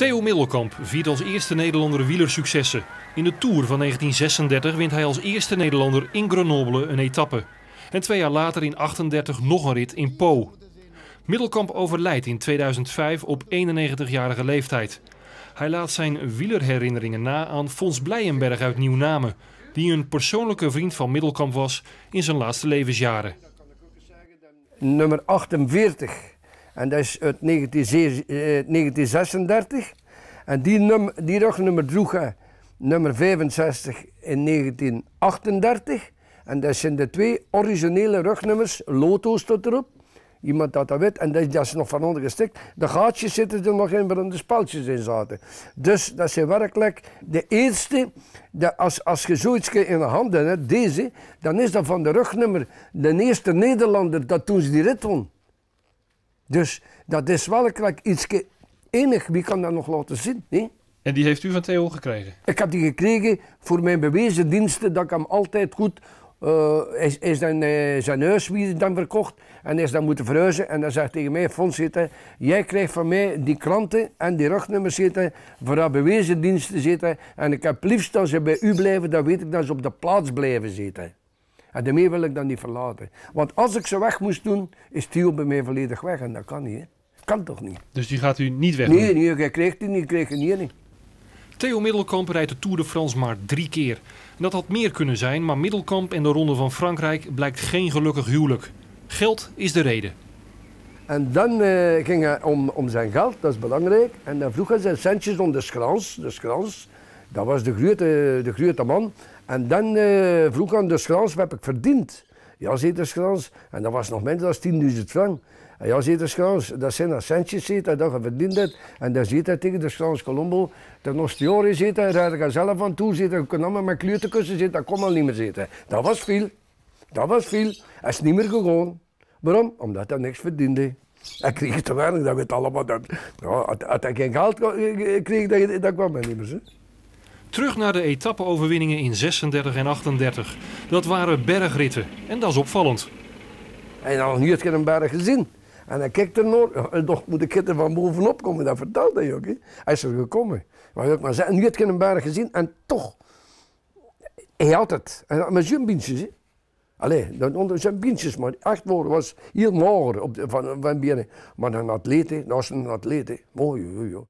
Theo Middelkamp viert als eerste Nederlander wielersuccessen. In de Tour van 1936 wint hij als eerste Nederlander in Grenoble een etappe. En 2 jaar later in 1938 nog een rit in Pau. Middelkamp overlijdt in 2005 op 91-jarige leeftijd. Hij laat zijn wielerherinneringen na aan Fons Blijenberg uit Nieuw-Namen, die een persoonlijke vriend van Middelkamp was in zijn laatste levensjaren. Nummer 48. En dat is uit 1936. En die rugnummer droeg hij nummer 65 in 1938. En dat zijn de 2 originele rugnummers. Loto staat erop. Iemand had dat weet. En dat is nog van onder gestikt. De gaatjes zitten er nog in waarin de speltjes in zaten. Dus dat zijn werkelijk de eerste. Als je zoiets in de handen hebt, deze, dan is dat van de rugnummer de eerste Nederlander dat toen ze die rit won. Dus dat is werkelijk iets enig. Wie kan dat nog laten zien? Nee? En die heeft u van Theo gekregen? Ik heb die gekregen voor mijn bewezen diensten, dat ik hem altijd goed... is dan zijn huis wie dan verkocht en is dan moeten verhuizen. En dan zegt tegen mij, Fons, jij krijgt van mij die kranten en die rugnummers voor dat bewezen diensten zitten. En ik heb liefst als ze bij u blijven, dan weet ik dat ze op de plaats blijven zitten. En daarmee wil ik dan niet verlaten. Want als ik ze weg moest doen, is Theo bij mij volledig weg. En dat kan niet, hè. Kan toch niet? Dus die gaat u niet weg doen? Nee, jij krijgt die niet, ik krijg die niet. Theo Middelkamp rijdt de Tour de France maar 3 keer. En dat had meer kunnen zijn, maar Middelkamp en de Ronde van Frankrijk blijkt geen gelukkig huwelijk. Geld is de reden. En dan ging hij om zijn geld, dat is belangrijk. En dan vroeg hij zijn centjes om de Schrans. De Schrans, dat was de grote man. En dan vroeg hij aan de Schrans, wat heb ik verdiend? Ja, zei de Schrans. En dat was nog minder dan 10.000 frank. En ja, zei de Schrans, dat zijn dat centjes dat je verdiend hebt. En dan zei hij tegen de Schrans Colombo, ten Ostiori zit hij, rijd ik zelf aan toe, zit hij, kan allemaal met kleuterkussen zitten, dat kon al niet meer zitten. Dat was veel. Dat was veel. Hij is niet meer gegaan. Waarom? Omdat hij niks verdiende. Hij kreeg te weinig, dat weet allemaal. Als hij geen geld kreeg, dat kwam hij niet meer. Hè. Terug naar de etappe-overwinningen in 36 en 38. Dat waren bergritten en dat is opvallend. Hij had nog niet een berg gezien. En hij kijkt er naar, nog moet ik er van bovenop komen, dat vertelde hij ook. Hè. Hij is er gekomen. Maar ik maar zeggen, nu had ik een berg gezien en toch, hij had het. En met zijn bintjes, hè. Allee, onder zijn bintjes, maar 8 woorden was heel mager van binnen. Maar een atleet, dat is een atleet, mooi, joh.